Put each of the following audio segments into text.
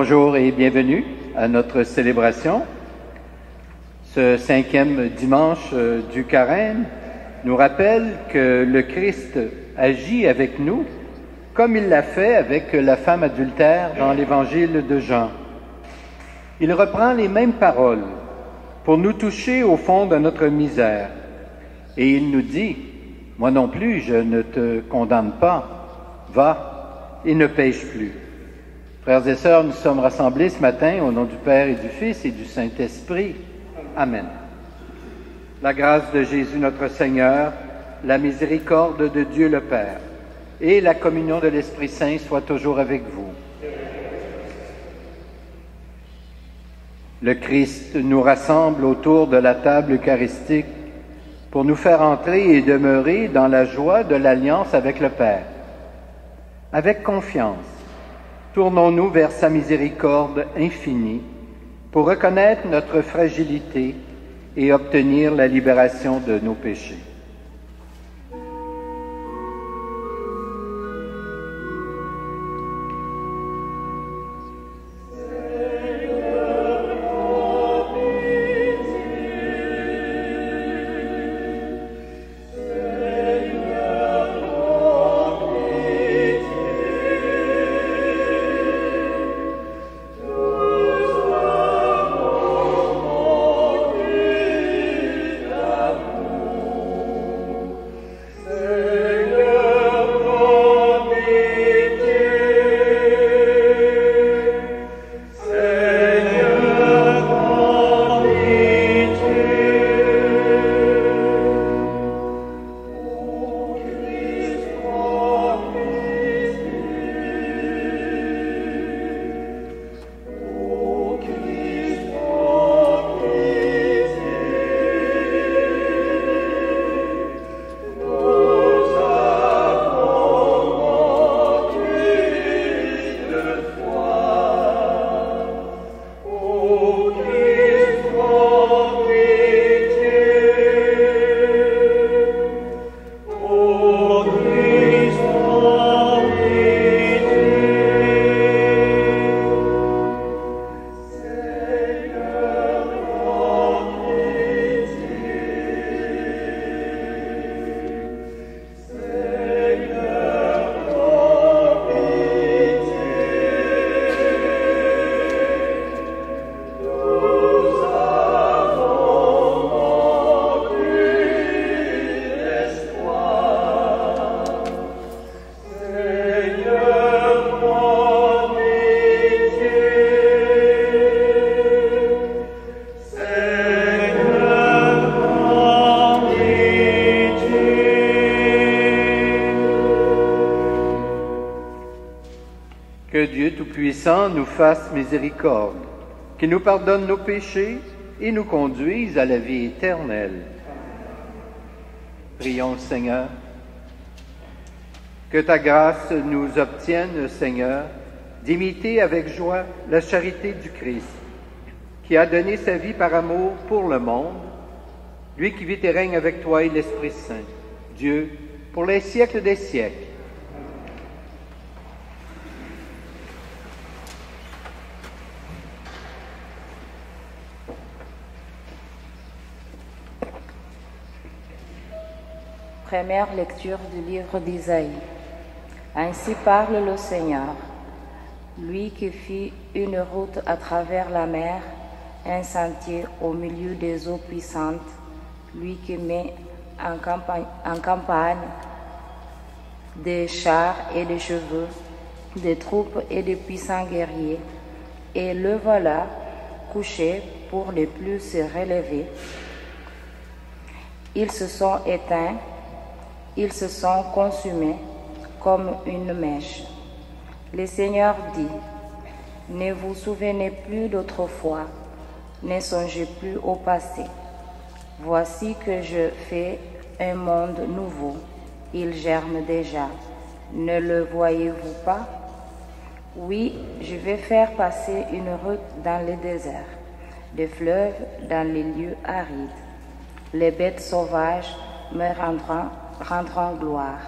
Bonjour et bienvenue à notre célébration. Ce 5e dimanche du Carême nous rappelle que le Christ agit avec nous comme il l'a fait avec la femme adultère dans l'Évangile de Jean. Il reprend les mêmes paroles pour nous toucher au fond de notre misère. Et il nous dit, « Moi non plus, je ne te condamne pas. Va et ne pêche plus. » Frères et sœurs, nous sommes rassemblés ce matin au nom du Père et du Fils et du Saint-Esprit. Amen. La grâce de Jésus notre Seigneur, la miséricorde de Dieu le Père et la communion de l'Esprit Saint soient toujours avec vous. Le Christ nous rassemble autour de la table eucharistique pour nous faire entrer et demeurer dans la joie de l'alliance avec le Père. Avec confiance, tournons-nous vers sa miséricorde infinie pour reconnaître notre fragilité et obtenir la libération de nos péchés. Que Dieu Tout-Puissant nous fasse miséricorde, qu'il nous pardonne nos péchés et nous conduise à la vie éternelle. Prions le Seigneur. Que ta grâce nous obtienne, Seigneur, d'imiter avec joie la charité du Christ, qui a donné sa vie par amour pour le monde, lui qui vit et règne avec toi et l'Esprit Saint, Dieu, pour les siècles des siècles. Première lecture du livre d'Isaïe. Ainsi parle le Seigneur, lui qui fit une route à travers la mer, un sentier au milieu des eaux puissantes, lui qui met en campagne des chars et des chevaux, des troupes et des puissants guerriers, et le voilà couché pour ne plus se relever. Ils se sont éteints, ils se sont consumés comme une mèche. Le Seigneur dit, ne vous souvenez plus d'autrefois, ne songez plus au passé. Voici que je fais un monde nouveau, il germe déjà. Ne le voyez-vous pas? Oui, je vais faire passer une route dans le désert, des fleuves dans les lieux arides. Les bêtes sauvages me rendront gloire,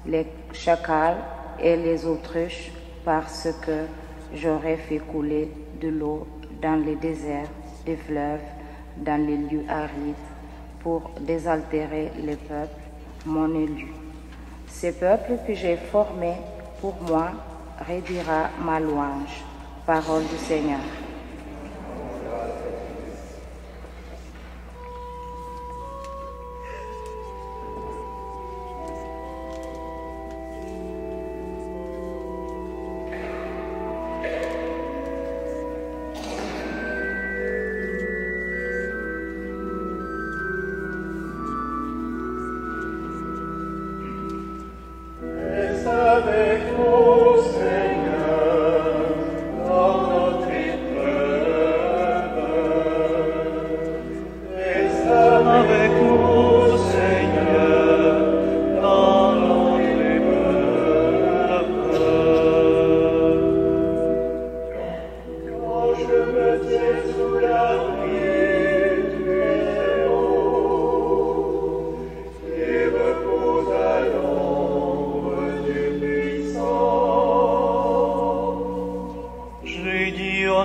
les chacals et les autruches, parce que j'aurais fait couler de l'eau dans les déserts, des fleuves, dans les lieux arides, pour désaltérer les peuples, mon élu. Ces peuples que j'ai formés pour moi redira ma louange. Parole du Seigneur.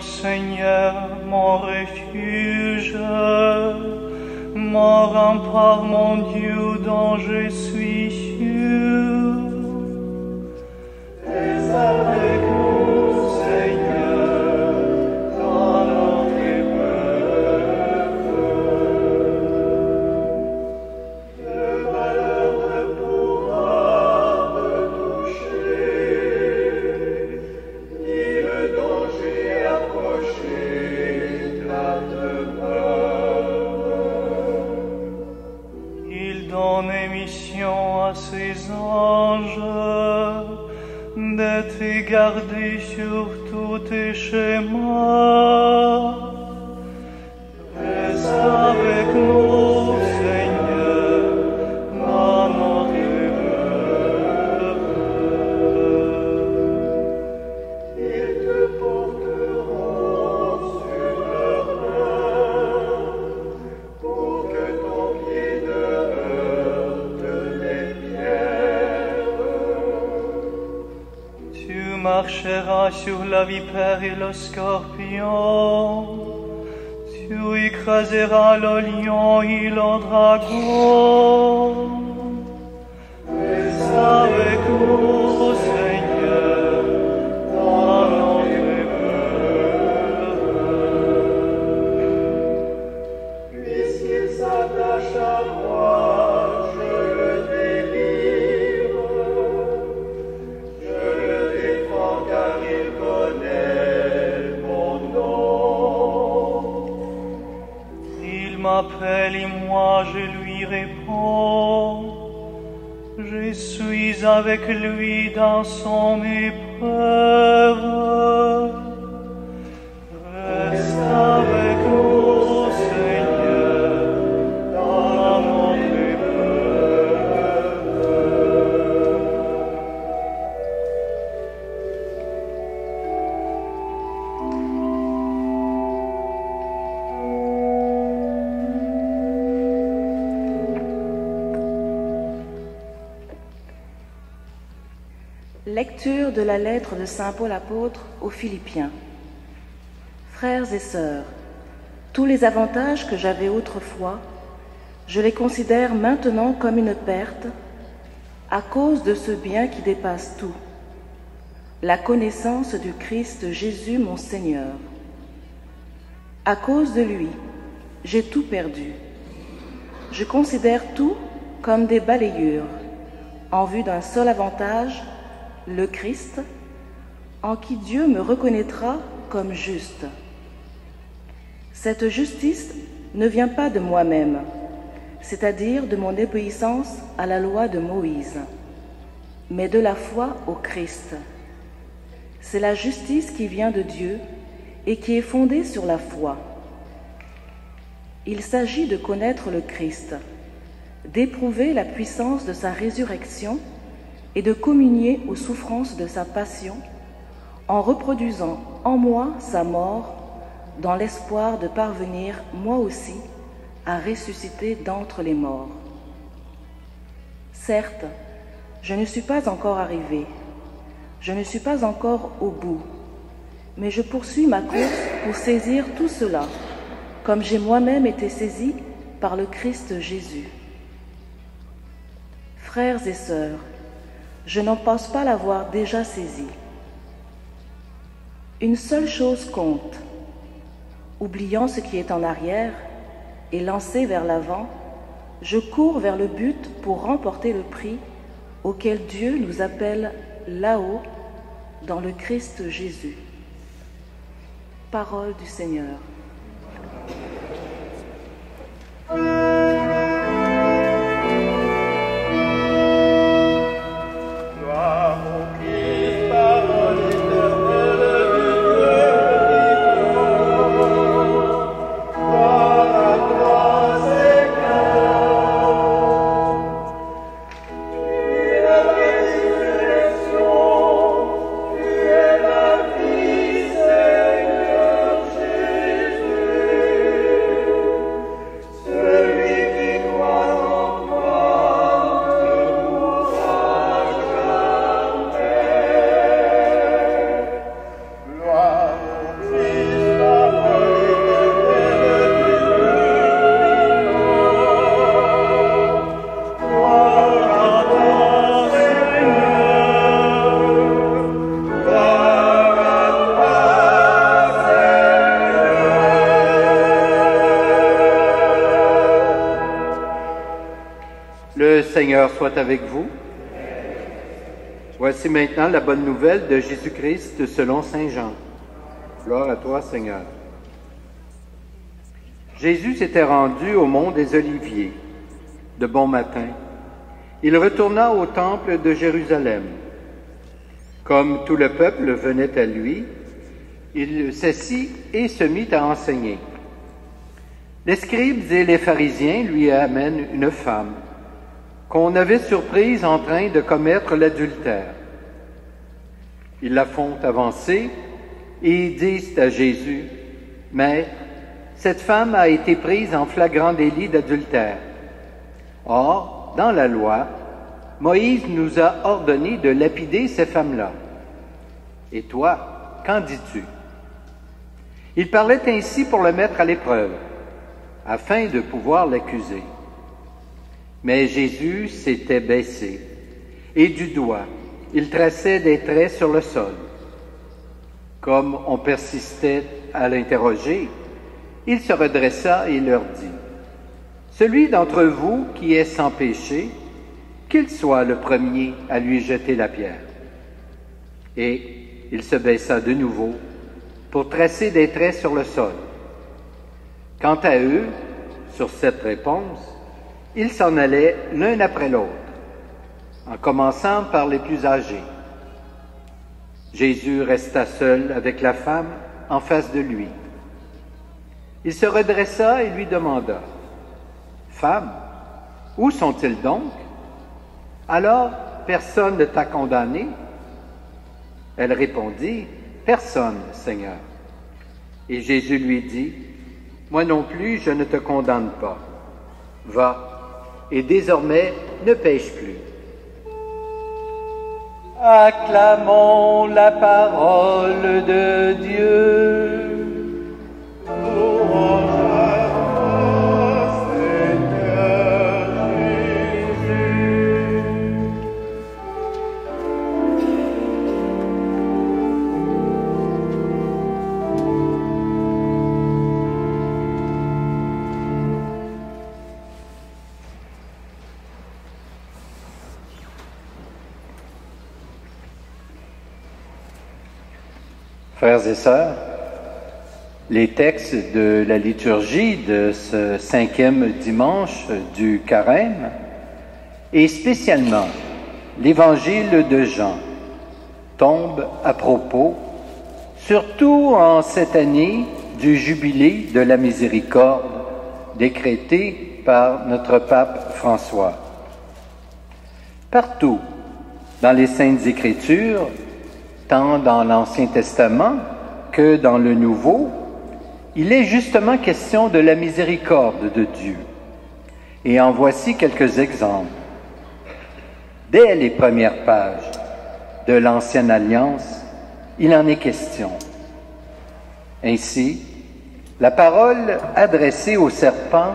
Seigneur, mon refuge, mon rempart, mon Dieu dont je suis sûr. Es avec nous, Seigneur, dans notre épreuve. Le malheur ne pourra me toucher, ni le danger approcher ta demeure. Il donne mission à ses anges de te garder sur tous tes chemins. Reste avec nous, Seigneur, dans notre épreuve. Ils te porteront sur leurs mains pour que ton pied ne heurte les pierres. Tu marcheras sur la vipère et le scorpion. Tu écraseras le lion et le dragon. Reste avec nous, Seigneur, dans notre épreuve. Puisqu'il s'attache à moi, je le délivre. Je le défends car il connaît mon nom. Il m'appelle et moi je lui réponds. Je suis avec lui dans son épreuve. Reste avec nous, Seigneur, dans notre épreuve. Lecture de la lettre de Saint Paul apôtre aux Philippiens. Frères et sœurs, tous les avantages que j'avais autrefois, je les considère maintenant comme une perte à cause de ce bien qui dépasse tout, la connaissance du Christ Jésus mon Seigneur. À cause de lui, j'ai tout perdu. Je considère tout comme des balayures en vue d'un seul avantage, le Christ, en qui Dieu me reconnaîtra comme juste. Cette justice ne vient pas de moi-même, c'est-à-dire de mon obéissance à la loi de Moïse, mais de la foi au Christ. C'est la justice qui vient de Dieu et qui est fondée sur la foi. Il s'agit de connaître le Christ, d'éprouver la puissance de sa résurrection et de communier aux souffrances de sa passion en reproduisant en moi sa mort dans l'espoir de parvenir, moi aussi, à ressusciter d'entre les morts. Certes, je ne suis pas encore arrivé, je ne suis pas encore au bout, mais je poursuis ma course pour saisir tout cela, comme j'ai moi-même été saisi par le Christ Jésus. Frères et sœurs, je n'en pense pas l'avoir déjà saisi. Une seule chose compte. Oubliant ce qui est en arrière et lancé vers l'avant, je cours vers le but pour remporter le prix auquel Dieu nous appelle là-haut dans le Christ Jésus. Parole du Seigneur. Le Seigneur soit avec vous. Voici maintenant la bonne nouvelle de Jésus-Christ selon saint Jean. Gloire à toi, Seigneur. Jésus s'était rendu au mont des Oliviers de bon matin. Il retourna au temple de Jérusalem. Comme tout le peuple venait à lui, il s'assit et se mit à enseigner. Les scribes et les pharisiens lui amènent une femme qu'on avait surprise en train de commettre l'adultère. Ils la font avancer et disent à Jésus, « Maître, cette femme a été prise en flagrant délit d'adultère. Or, dans la loi, Moïse nous a ordonné de lapider ces femmes-là. Et toi, qu'en dis-tu? » Il parlait ainsi pour le mettre à l'épreuve, afin de pouvoir l'accuser. Mais Jésus s'était baissé, et du doigt, il traçait des traits sur le sol. Comme on persistait à l'interroger, il se redressa et leur dit, « Celui d'entre vous qui est sans péché, qu'il soit le premier à lui jeter la pierre. » Et il se baissa de nouveau pour tracer des traits sur le sol. Quant à eux, sur cette réponse, ils s'en allaient l'un après l'autre, en commençant par les plus âgés. Jésus resta seul avec la femme en face de lui. Il se redressa et lui demanda, « Femme, où sont-ils donc? Alors, personne ne t'a condamné? » Elle répondit, « Personne, Seigneur. » Et Jésus lui dit, « Moi non plus, je ne te condamne pas. Va, et désormais ne pêche plus. » Acclamons la parole de Dieu. Frères et sœurs, les textes de la liturgie de ce 5e dimanche du Carême, et spécialement l'Évangile de Jean, tombent à propos, surtout en cette année du jubilé de la miséricorde décrété par notre pape François. Partout dans les Saintes Écritures, tant dans l'Ancien Testament que dans le Nouveau, il est justement question de la miséricorde de Dieu. Et en voici quelques exemples. Dès les premières pages de l'Ancienne Alliance, il en est question. Ainsi, la parole adressée au serpent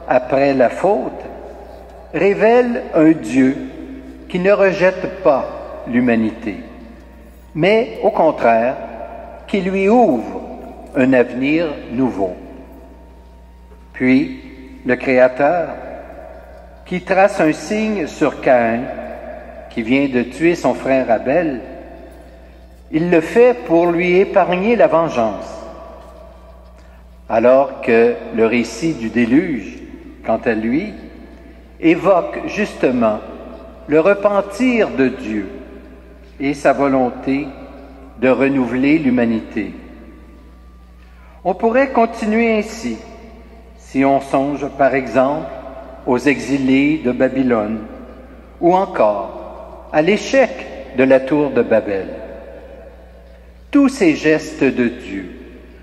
après la faute révèle un Dieu qui ne rejette pas l'humanité, mais au contraire, qui lui ouvre un avenir nouveau. Puis, le Créateur, qui trace un signe sur Caïn, qui vient de tuer son frère Abel, il le fait pour lui épargner la vengeance. Alors que le récit du déluge, quant à lui, évoque justement le repentir de Dieu et sa volonté de renouveler l'humanité. On pourrait continuer ainsi, si on songe par exemple aux exilés de Babylone, ou encore à l'échec de la tour de Babel. Tous ces gestes de Dieu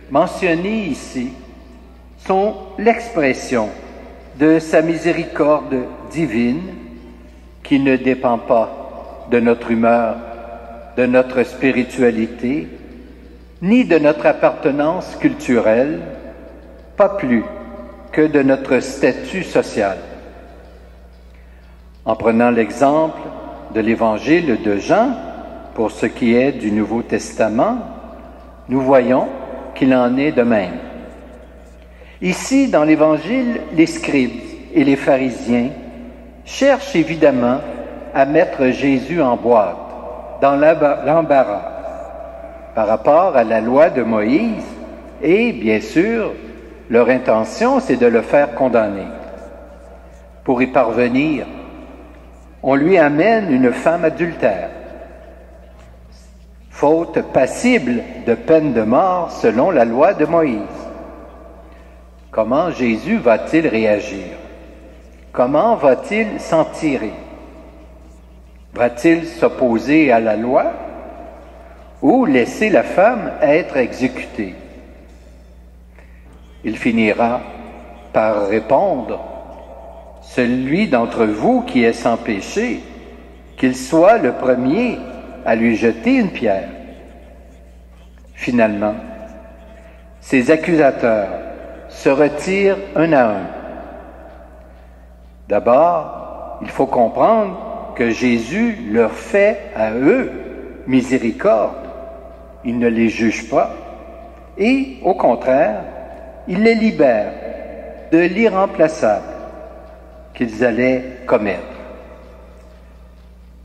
mentionnés ici sont l'expression de sa miséricorde divine qui ne dépend pas de notre humeur, de notre spiritualité, ni de notre appartenance culturelle, pas plus que de notre statut social. En prenant l'exemple de l'Évangile de Jean, pour ce qui est du Nouveau Testament, nous voyons qu'il en est de même. Ici, dans l'Évangile, les scribes et les pharisiens cherchent évidemment à mettre Jésus en boîte, dans l'embarras, par rapport à la loi de Moïse, et bien sûr, leur intention, c'est de le faire condamner. Pour y parvenir, on lui amène une femme adultère, faute passible de peine de mort selon la loi de Moïse. Comment Jésus va-t-il réagir? Comment va-t-il s'en tirer? Va-t-il s'opposer à la loi ou laisser la femme être exécutée? Il finira par répondre: celui d'entre vous qui est sans péché, qu'il soit le premier à lui jeter une pierre. Finalement, ces accusateurs se retirent un à un. D'abord, il faut comprendre que Jésus leur fait à eux miséricorde. Il ne les juge pas et, au contraire, il les libère de l'irremplaçable qu'ils allaient commettre.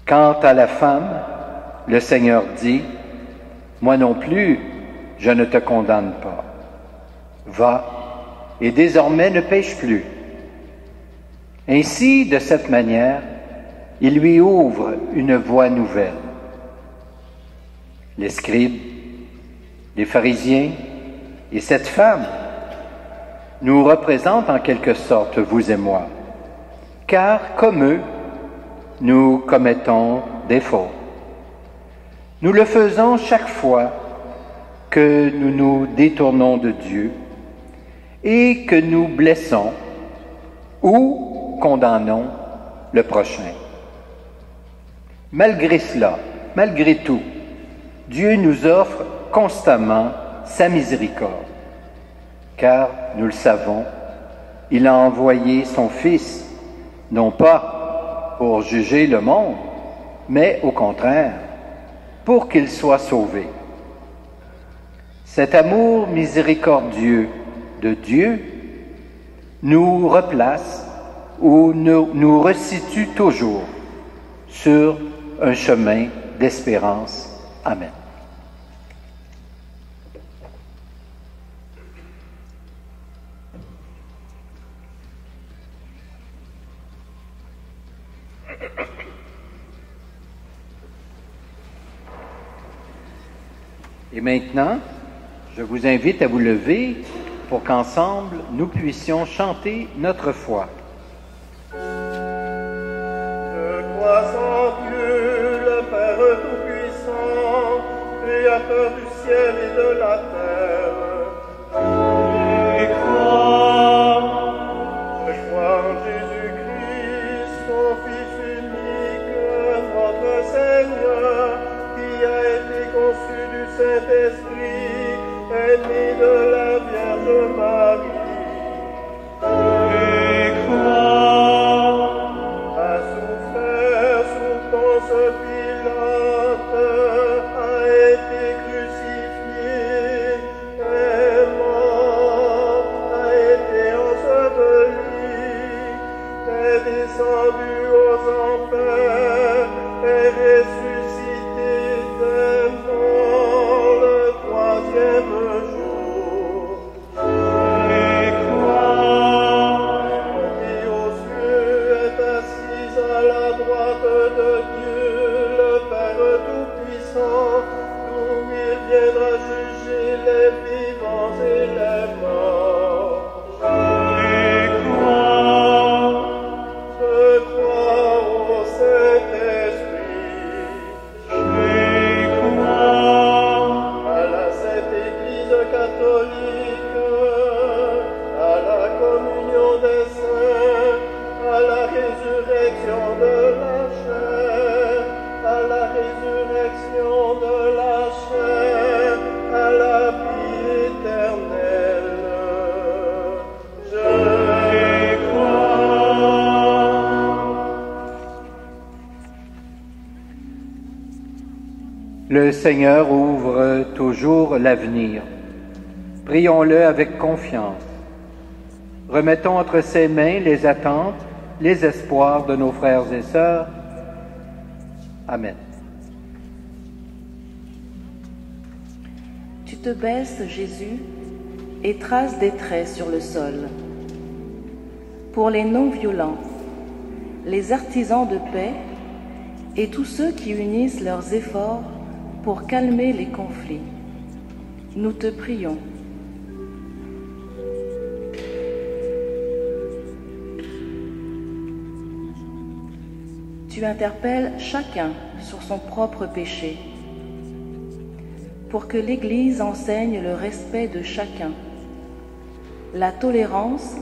Quant à la femme, le Seigneur dit: « Moi non plus, je ne te condamne pas. Va, et désormais ne pêche plus. » Ainsi, de cette manière, il lui ouvre une voie nouvelle. Les scribes, les pharisiens et cette femme nous représentent en quelque sorte, vous et moi, car comme eux, nous commettons des fautes. Nous le faisons chaque fois que nous nous détournons de Dieu et que nous blessons ou condamnons le prochain. Malgré cela, malgré tout, Dieu nous offre constamment sa miséricorde, car, nous le savons, il a envoyé son Fils, non pas pour juger le monde, mais au contraire, pour qu'il soit sauvé. Cet amour miséricordieux de Dieu nous replace ou nous resitue toujours sur un chemin d'espérance. Amen. Et maintenant, je vous invite à vous lever pour qu'ensemble, nous puissions chanter notre foi. Je crois en Dieu, le Père Tout-Puissant, Créateur du ciel et de la terre. Je crois. Je crois en Jésus-Christ, son Fils unique, notre Seigneur, qui a été conçu du Saint-Esprit, ennemi de la Vierge Marie. Et crois A souffert sous Ponce Pilate, a été crucifié, est mort, a été enseveli, est descendu aux enfers, est ressuscité des morts le troisième jour. et crois Qui aux cieux est assis à la droite de Dieu, le Père Tout-Puissant, d'où il viendra juger les vivants et les morts. et crois Je crois au Saint-Esprit, et crois à la Sainte Église catholique, à la communion des saints, à la résurrection de la chair, à la résurrection de la chair, à la vie éternelle. Je Le Seigneur ouvre toujours l'avenir. Prions-le avec confiance. Remettons entre ses mains les attentes, les espoirs de nos frères et sœurs. Amen. Tu te baisses, Jésus, et traces des traits sur le sol. Pour les non-violents, les artisans de paix et tous ceux qui unissent leurs efforts pour calmer les conflits, nous te prions. Tu interpelles chacun sur son propre péché, pour que l'Église enseigne le respect de chacun, la tolérance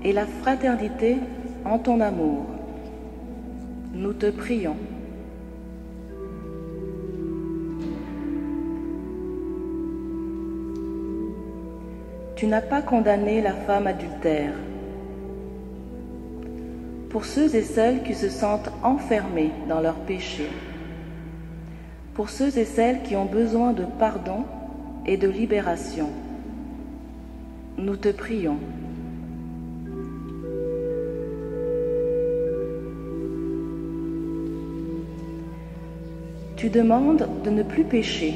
et la fraternité en ton amour. Nous te prions. Tu n'as pas condamné la femme adultère. Pour ceux et celles qui se sentent enfermés dans leurs péchés, pour ceux et celles qui ont besoin de pardon et de libération, nous te prions. Tu demandes de ne plus pécher.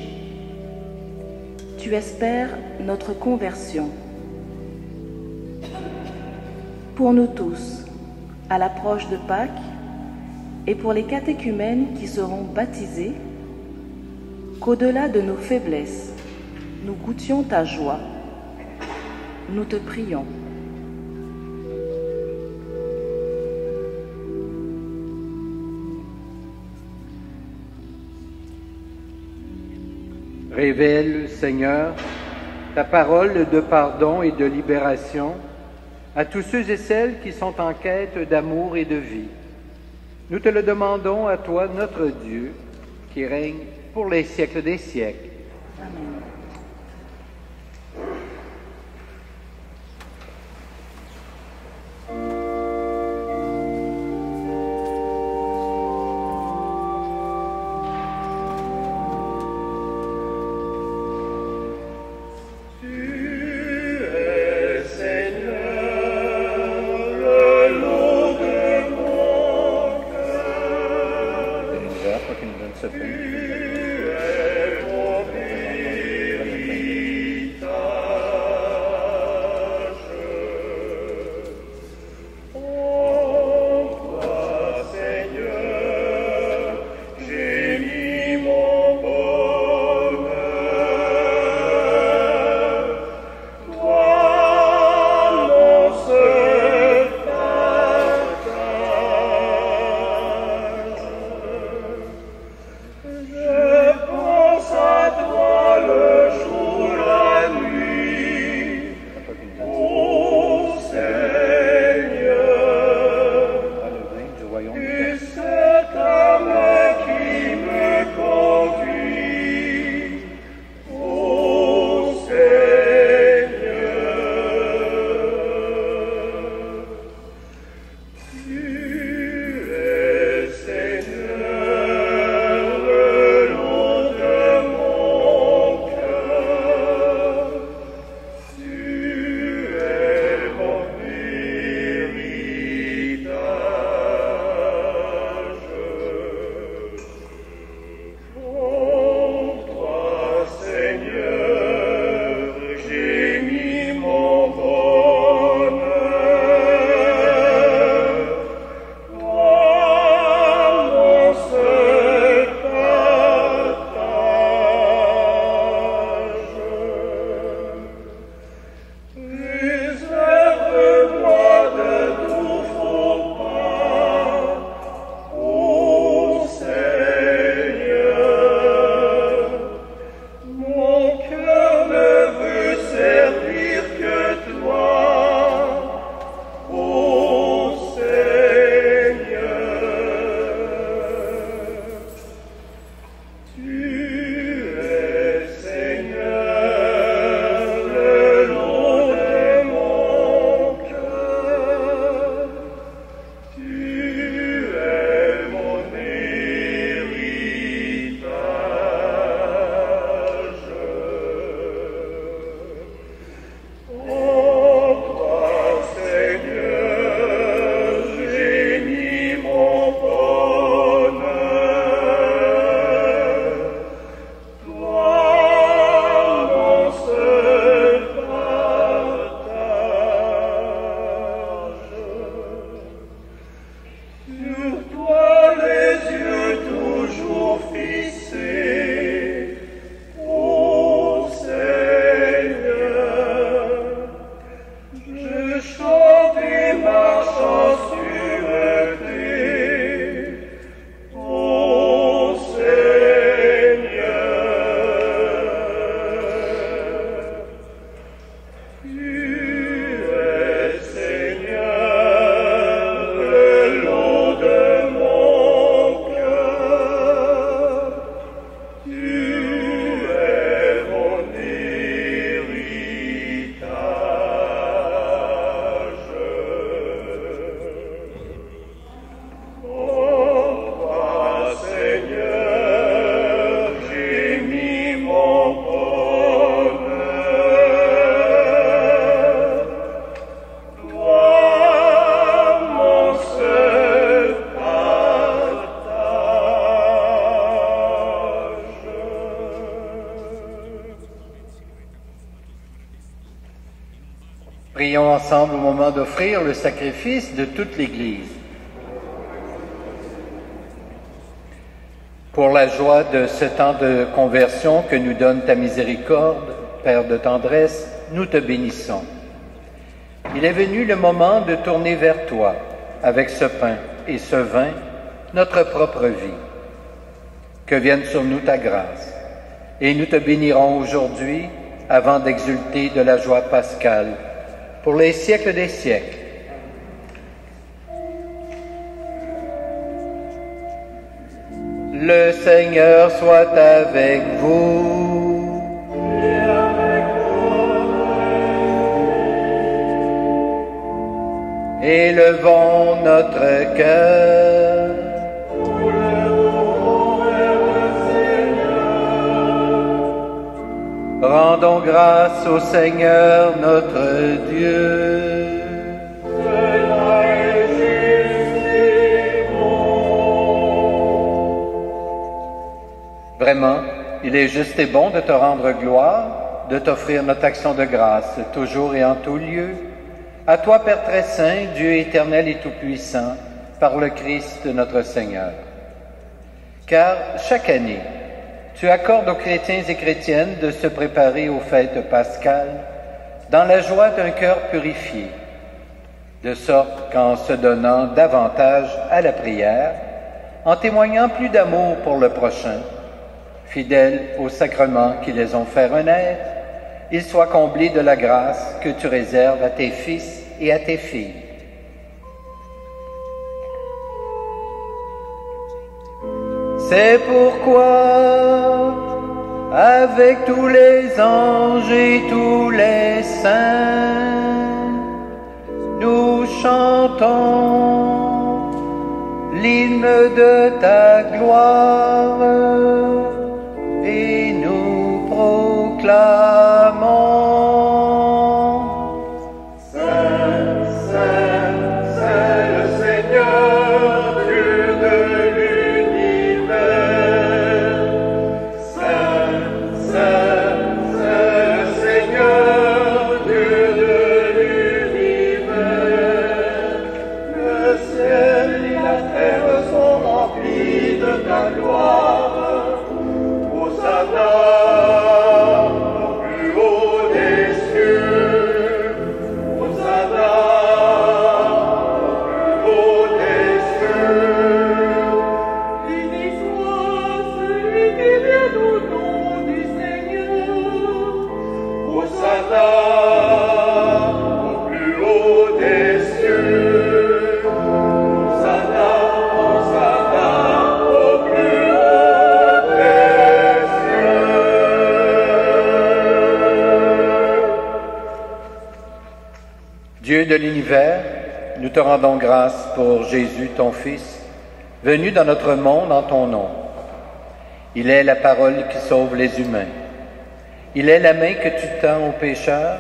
Tu espères notre conversion. Pour nous tous, à l'approche de Pâques, et pour les catéchumènes qui seront baptisés, qu'au-delà de nos faiblesses, nous goûtions ta joie. Nous te prions. Révèle, Seigneur, ta parole de pardon et de libération à tous ceux et celles qui sont en quête d'amour et de vie. Nous te le demandons à toi, notre Dieu, qui règne pour les siècles des siècles. Amen. Je Prions ensemble au moment d'offrir le sacrifice de toute l'Église. Pour la joie de ce temps de conversion que nous donne ta miséricorde, Père de tendresse, nous te bénissons. Il est venu le moment de tourner vers toi, avec ce pain et ce vin, notre propre vie. Que vienne sur nous ta grâce, et nous te bénirons aujourd'hui avant d'exulter de la joie pascale, pour les siècles des siècles. Le Seigneur soit avec vous. Et avec Élevons notre cœur. nous lèverons vers le Seigneur. Rendons grâce au Seigneur notre Dieu. Cela est juste et bon. Vraiment, il est juste et bon de te rendre gloire, de t'offrir notre action de grâce, toujours et en tout lieu. À toi, Père très saint, Dieu éternel et tout-puissant, par le Christ notre Seigneur. Car chaque année, tu accordes aux chrétiens et chrétiennes de se préparer aux fêtes pascales dans la joie d'un cœur purifié, de sorte qu'en se donnant davantage à la prière, en témoignant plus d'amour pour le prochain, fidèles aux sacrements qui les ont fait renaître, ils soient comblés de la grâce que tu réserves à tes fils et à tes filles. C'est pourquoi, avec tous les anges et tous les saints, nous chantons l'hymne de ta gloire et nous proclamons. Dieu de l'univers, nous te rendons grâce pour Jésus, ton Fils, venu dans notre monde en ton nom. Il est la parole qui sauve les humains. Il est la main que tu tends aux pécheurs.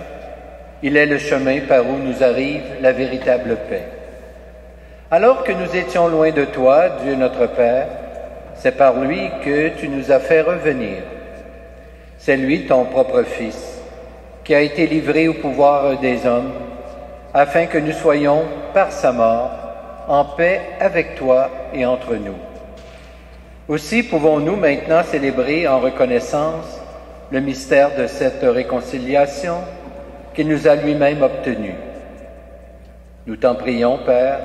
Il est le chemin par où nous arrive la véritable paix. Alors que nous étions loin de toi, Dieu notre Père, c'est par lui que tu nous as fait revenir. C'est lui, ton propre Fils, qui a été livré au pouvoir des hommes, afin que nous soyons, par sa mort, en paix avec toi et entre nous. Aussi pouvons-nous maintenant célébrer en reconnaissance le mystère de cette réconciliation qu'il nous a lui-même obtenue. Nous t'en prions, Père,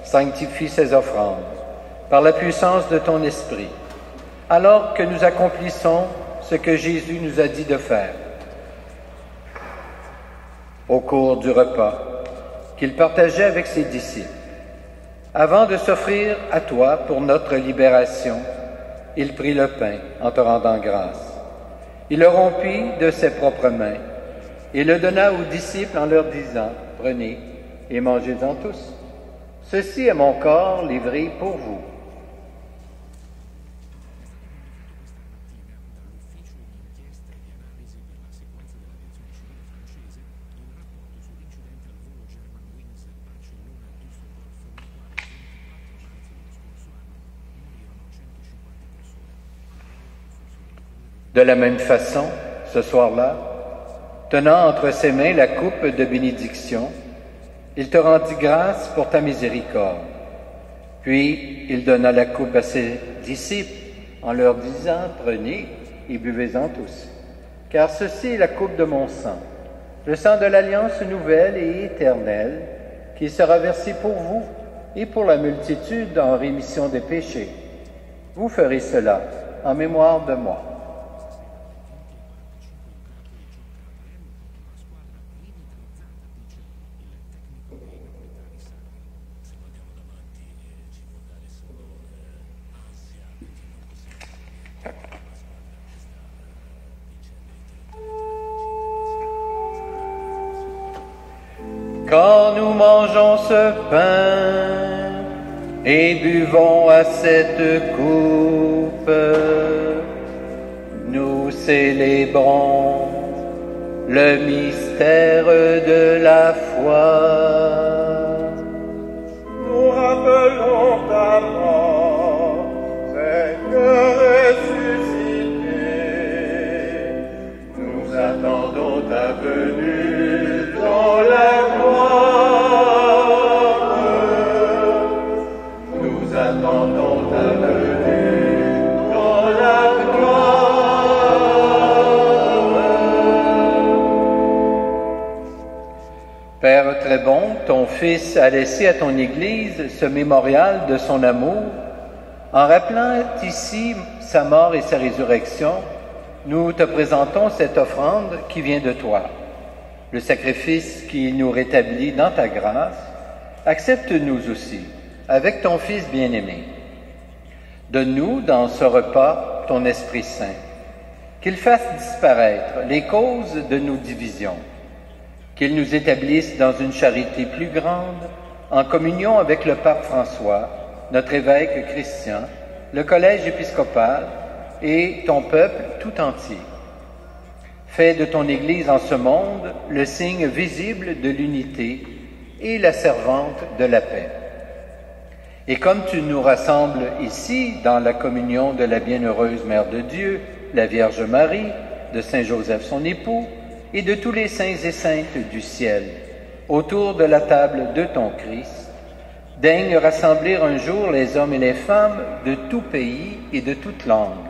sanctifie ces offrandes par la puissance de ton Esprit, alors que nous accomplissons ce que Jésus nous a dit de faire. Au cours du repas qu'il partageait avec ses disciples, avant de s'offrir à toi pour notre libération, il prit le pain en te rendant grâce. Il le rompit de ses propres mains et le donna aux disciples en leur disant, « Prenez et mangez-en tous. Ceci est mon corps livré pour vous. » De la même façon, ce soir-là, Tenant entre ses mains la coupe de bénédiction, il te rendit grâce pour ta miséricorde. Puis il donna la coupe à ses disciples en leur disant, « Prenez et buvez-en tous, car ceci est la coupe de mon sang, le sang de l'alliance nouvelle et éternelle, qui sera versé pour vous et pour la multitude en rémission des péchés. Vous ferez cela en mémoire de moi. » Quand nous mangeons ce pain et buvons à cette coupe, nous célébrons le mystère de la foi. Nous rappelons ta mort, Seigneur ressuscité. Nous attendons ta venue dans la attendons ta venue dans la gloire. Père très bon, ton Fils a laissé à ton Église ce mémorial de son amour. En rappelant ici sa mort et sa résurrection, nous te présentons cette offrande qui vient de toi. Le sacrifice qui nous rétablit dans ta grâce, accepte-nous aussi avec ton Fils bien-aimé. Donne-nous dans ce repas ton Esprit Saint, qu'il fasse disparaître les causes de nos divisions, qu'il nous établisse dans une charité plus grande, en communion avec le pape François, notre évêque Christian, le collège épiscopal et ton peuple tout entier. Fais de ton Église en ce monde le signe visible de l'unité et la servante de la paix. Et comme tu nous rassembles ici dans la communion de la bienheureuse Mère de Dieu, la Vierge Marie, de Saint Joseph son époux, et de tous les saints et saintes du ciel, autour de la table de ton Christ, daigne rassembler un jour les hommes et les femmes de tout pays et de toute langue,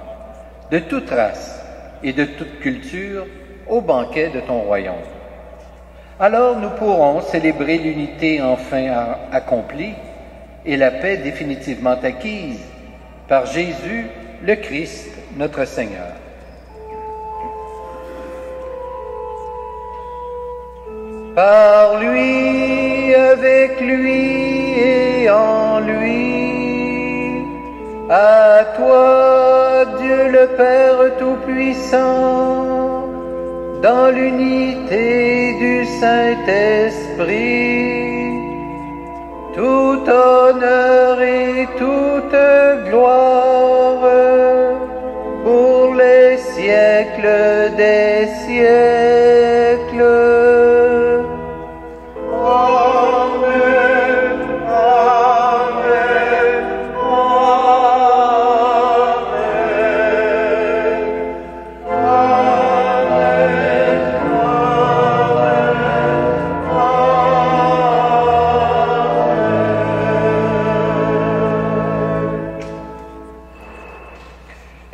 de toute race et de toute culture au banquet de ton royaume. Alors nous pourrons célébrer l'unité enfin accomplie et la paix définitivement acquise par Jésus, le Christ, notre Seigneur. Par lui, avec lui et en lui, à toi, Dieu le Père Tout-Puissant, dans l'unité du Saint-Esprit, tout honneur et toute gloire pour les siècles des siècles. Amen, amen, amen, amen,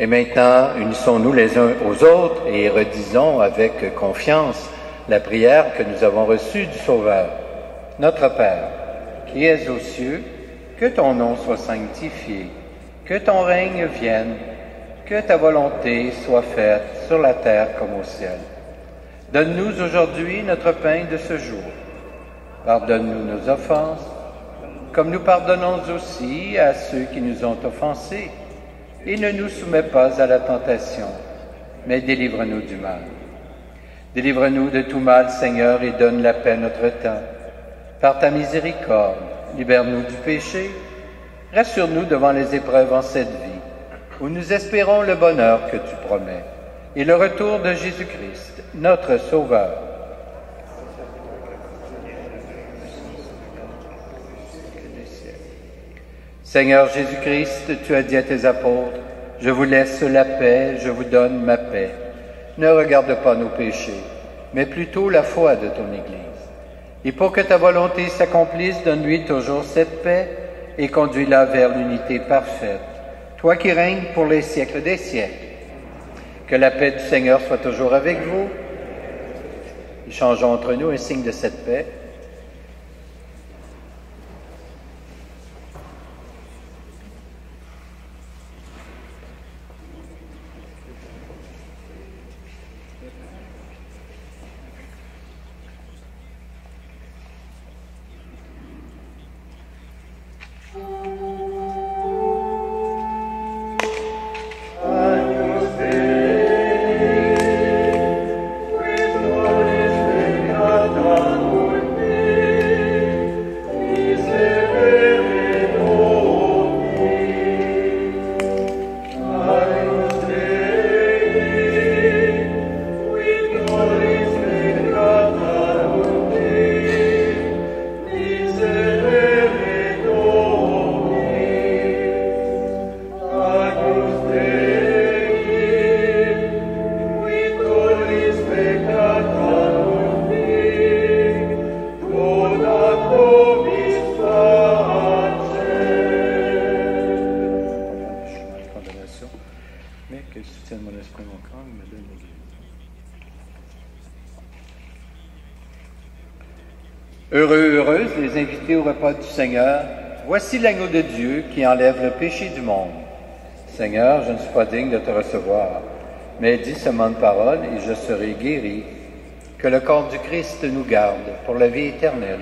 Et maintenant, unissons-nous les uns aux autres et redisons avec confiance la prière que nous avons reçue du Sauveur. Notre Père, qui es aux cieux, que ton nom soit sanctifié, que ton règne vienne, que ta volonté soit faite sur la terre comme au ciel. Donne-nous aujourd'hui notre pain de ce jour. Pardonne-nous nos offenses, comme nous pardonnons aussi à ceux qui nous ont offensés. Et ne nous soumets pas à la tentation, mais délivre-nous du mal. Délivre-nous de tout mal, Seigneur, et donne la paix à notre temps. Par ta miséricorde, libère-nous du péché, rassure-nous devant les épreuves en cette vie, où nous espérons le bonheur que tu promets, et le retour de Jésus-Christ, notre Sauveur. Seigneur Jésus-Christ, tu as dit à tes apôtres, « Je vous laisse la paix, je vous donne ma paix. Ne regarde pas nos péchés, mais plutôt la foi de ton Église. Et pour que ta volonté s'accomplisse, donne-lui toujours cette paix et conduis-la vers l'unité parfaite. Toi qui règnes pour les siècles des siècles. Que la paix du Seigneur soit toujours avec vous. Échangeons entre nous un signe de cette paix. Heureux, heureuses les invités au repas du Seigneur. Voici l'agneau de Dieu qui enlève le péché du monde. Seigneur, je ne suis pas digne de te recevoir, mais dis seulement une parole et je serai guéri. Que le corps du Christ nous garde pour la vie éternelle.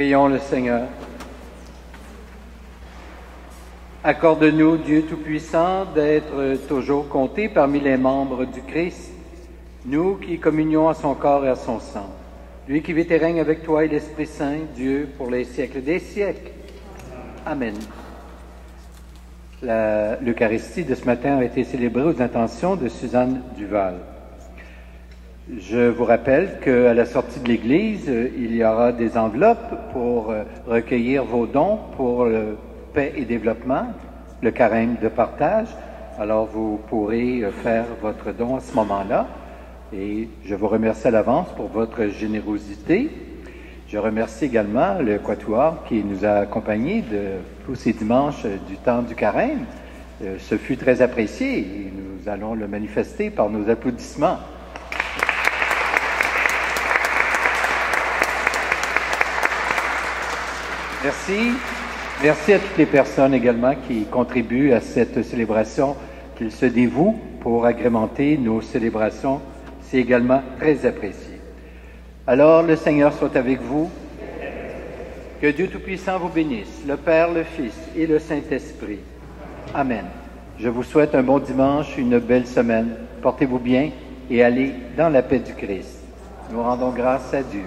Prions le Seigneur. Accorde-nous, Dieu Tout-Puissant, d'être toujours comptés parmi les membres du Christ, nous qui communions à son corps et à son sang. Lui qui vit et règne avec toi et l'Esprit Saint, Dieu, pour les siècles des siècles. Amen. L'Eucharistie de ce matin a été célébrée aux intentions de Suzanne Duval. Je vous rappelle qu'à la sortie de l'Église, il y aura des enveloppes pour recueillir vos dons pour le paix et développement, le carême de partage. Alors vous pourrez faire votre don à ce moment-là. Et je vous remercie à l'avance pour votre générosité. Je remercie également le Quatuor qui nous a accompagnés de tous ces dimanches du temps du carême. Ce fut très apprécié et nous allons le manifester par nos applaudissements. Merci. Merci à toutes les personnes également qui contribuent à cette célébration, qu'ils se dévouent pour agrémenter nos célébrations. C'est également très apprécié. Alors, le Seigneur soit avec vous. Que Dieu Tout-Puissant vous bénisse, le Père, le Fils et le Saint-Esprit. Amen. Je vous souhaite un bon dimanche, une belle semaine. Portez-vous bien et allez dans la paix du Christ. Nous rendons grâce à Dieu.